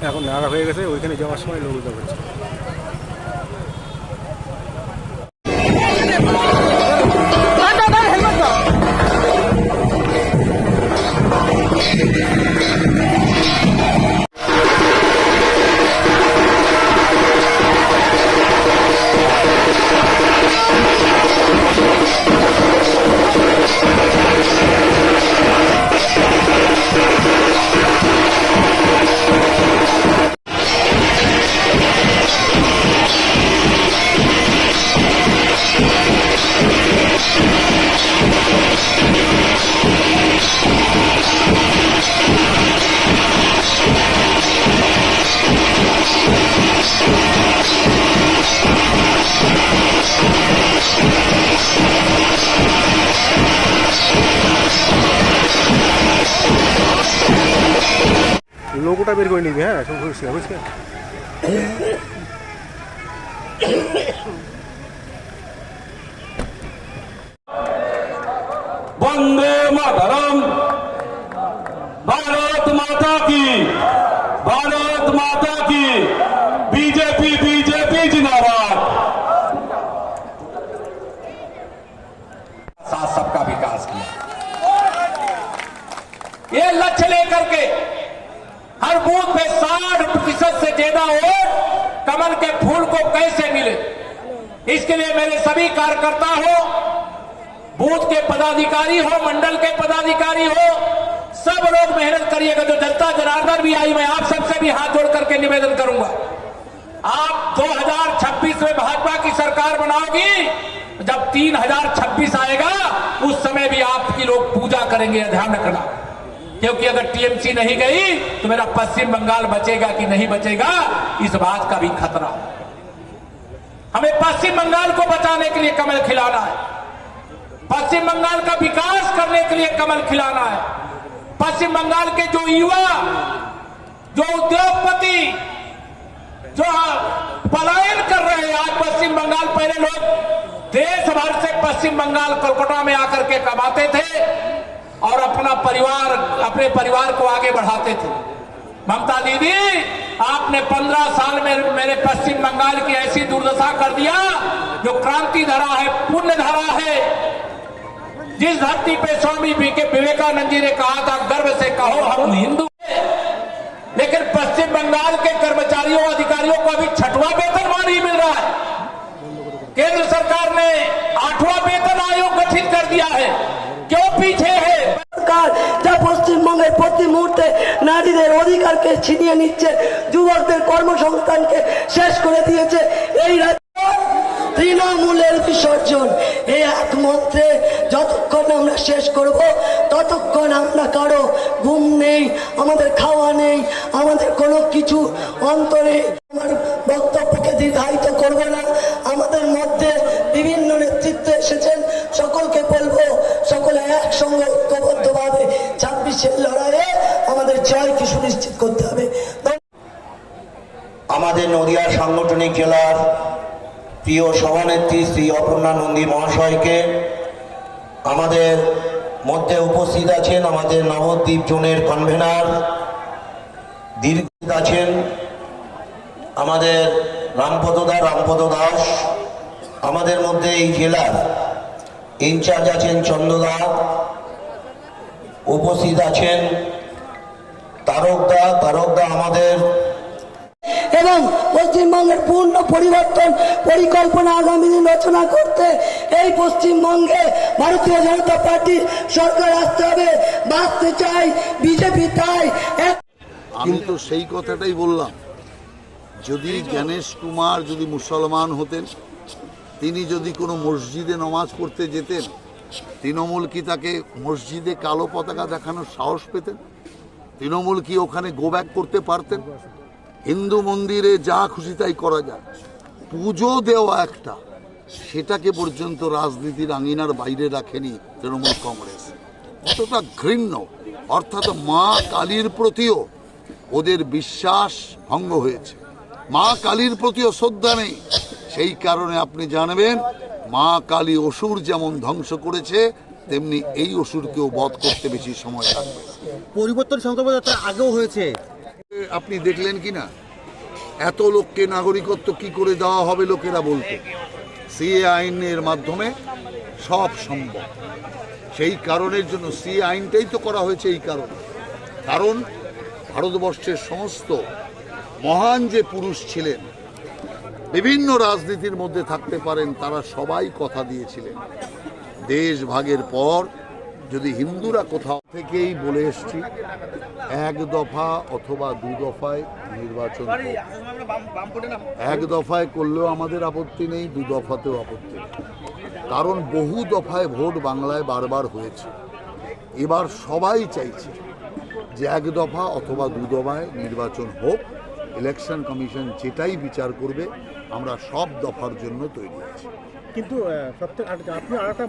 এখন নাড়া হয়ে গেছে, ওইখানে যাওয়ার সময় লোক উদ্ধার করছে। লোকটা বের করে নিবি। হ্যাঁ, সব পরিষ্কার বুঝছেন। वंदे मातरम। भारत माता की, भारत माता की। बीजेपी बीजेपी जिंदाबाद। साथ सबका विकास किया, ये लक्ष्य लेकर के हर बूथ पे 60% से ज्यादा वोट कमल के फूल को कैसे मिले, इसके लिए मेरे सभी कार्यकर्ता हो, बूथ के पदाधिकारी हो, मंडल के पदाधिकारी हो, सब लोग मेहनत करिएगा। जो जनता जनार्दन भी आई, मैं आप सबसे भी हाथ जोड़ करके निवेदन करूंगा, आप 2026 में भाजपा की सरकार बनाओगी। जब 3026 आएगा उस समय भी आपकी लोग पूजा करेंगे, ध्यान रखना। क्योंकि अगर टीएमसी नहीं गई तो मेरा पश्चिम बंगाल बचेगा कि नहीं बचेगा, इस बात का भी खतरा। हमें पश्चिम बंगाल को बचाने के लिए कमल खिलाना है, पश्चिम बंगाल का विकास करने के लिए कमल खिलाना है। पश्चिम बंगाल के जो युवा, जो उद्योगपति, जो पलायन कर रहे हैं आज पश्चिम बंगाल, पहले लोग देश भर से पश्चिम बंगाल कोलकाता में आकर के कमाते थे और अपने परिवार को आगे बढ़ाते थे। ममता दीदी, आपने 15 साल में मेरे पश्चिम बंगाल की ऐसी दुर्दशा कर दिया, जो क्रांति धरा है, पुण्य धरा है। जिस धरती पे स्वामी विवेकानंद जी ने कहा था, गर्व से कहो हम हिंदू हैं, लेकिन पश्चिम बंगाल के कर्मचारियों अधिकारियों को अभी 6वां वेतनमान ही मिल रहा है। केंद्र सरकार ने 8वां वेतन आयोग गठित कर दिया है, क्यों पीछे है सरकार? যা পশ্চিমবঙ্গের প্রতি মুহূর্তে নারীদের অধিকারকে ছিনিয়ে নিচ্ছে, যুবকদের কর্মসংস্থানকে শেষ করে দিয়েছে। এই তৃণমূলের বিসর্জন, এই একমন্ত্রে যতক্ষণ আমরা শেষ করব ততক্ষণ আমরা কারো ঘুম নেই, আমাদের খাওয়া নেই, আমাদের কোনো কিছু অন্তরে। আমার বক্তব্যকে দীর্ঘায়িত করব না। আমাদের মধ্যে বিভিন্ন নেতৃত্ব এসেছেন, সকলকে বলবো সকলে একসঙ্গে ঐক্যবদ্ধভাবে 26-এর লড়াইয়ে আমাদের জয়কে সুনিশ্চিত করতে হবে। আমাদের নদিয়া সাংগঠনিক জেলার প্রিয় সভানেত্রী শ্রী অপর্ণা নন্দী মহাশয়কে, আমাদের মধ্যে উপস্থিত আছেন আমাদের নবদ্বীপ জোনের কনভেনার দীর্ঘিত আছেন, আমাদের রামপদ দাস, আমাদের মধ্যে এই জেলার ইনচার্জ আছেন চন্দ্রদা, উপস্থিত আছেন তারকদা আমাদের, এবং পশ্চিমবঙ্গের পূর্ণ পরিবর্তন পরিকল্পনা আগামী দিন রচনা করতে এই পশ্চিমবঙ্গে ভারতীয় জনতা পার্টি সরকার আসতে হবে। বাঁচতে চাই বিজেপি, তাই আমি তো সেই কথাটাই বললাম, যদি জ্ঞানেশ কুমার যদি মুসলমান হতেন, তিনি যদি কোনো মসজিদে নমাজ পড়তে যেতেন, তৃণমূল কি তাকে মসজিদে কালো পতাকা দেখানোর সাহস পেতেন? তৃণমূল কি ওখানে গো ব্যাক করতে পারতেন? হিন্দু মন্দিরে যা খুশি তাই করা যায়, পুজো দেওয়া একটা, সেটাকে পর্যন্ত রাজনীতির আঙিনার বাইরে রাখেনি তৃণমূল কংগ্রেস। কতটা ঘৃণ্য! অর্থাৎ মা কালীর প্রতিও ওদের বিশ্বাস ভঙ্গ হয়েছে। মা কালীর প্রতিও শ্রদ্ধা নেই। সেই কারণে আপনি জানবেন মা কালী অসুর যেমন ধ্বংস করেছে, তেমনি এই অসুরকেও বধ করতে বেশি সময় লাগবে না। পরিবর্তন সংকল্পযাত্রা আগেও হয়েছে। আপনি দেখলেন কি না, এত লোককে নাগরিকত্ব কি করে দেওয়া হবে লোকেরা বলতো। সিএ আইনের মাধ্যমে সব সম্ভব। সেই কারণের জন্য সিএ আইনটাই তো করা হয়েছে এই কারণে। কারণ ভারতবর্ষের সমস্ত মহান যে পুরুষ ছিলেন, বিভিন্ন রাজনীতির মধ্যে থাকতে পারেন, তারা সবাই কথা দিয়েছিলেন দেশ ভাগের পর যদি হিন্দুরা কোথাও থেকেই বলে এসছি এক দফা অথবা দু দফায় নির্বাচন হোক। এক দফায় করলেও আমাদের আপত্তি নেই, দু দফাতেও আপত্তি নেই। কারণ বহু দফায় ভোট বাংলায় বারবার হয়েছে। এবার সবাই চাইছে যে এক দফা অথবা দু দফায় নির্বাচন হোক। ইলেকশন কমিশন যেটাই বিচার করবে আমরা সব দফার জন্য তৈরি আছি। কিন্তু সবথেকে আপনি আর একটা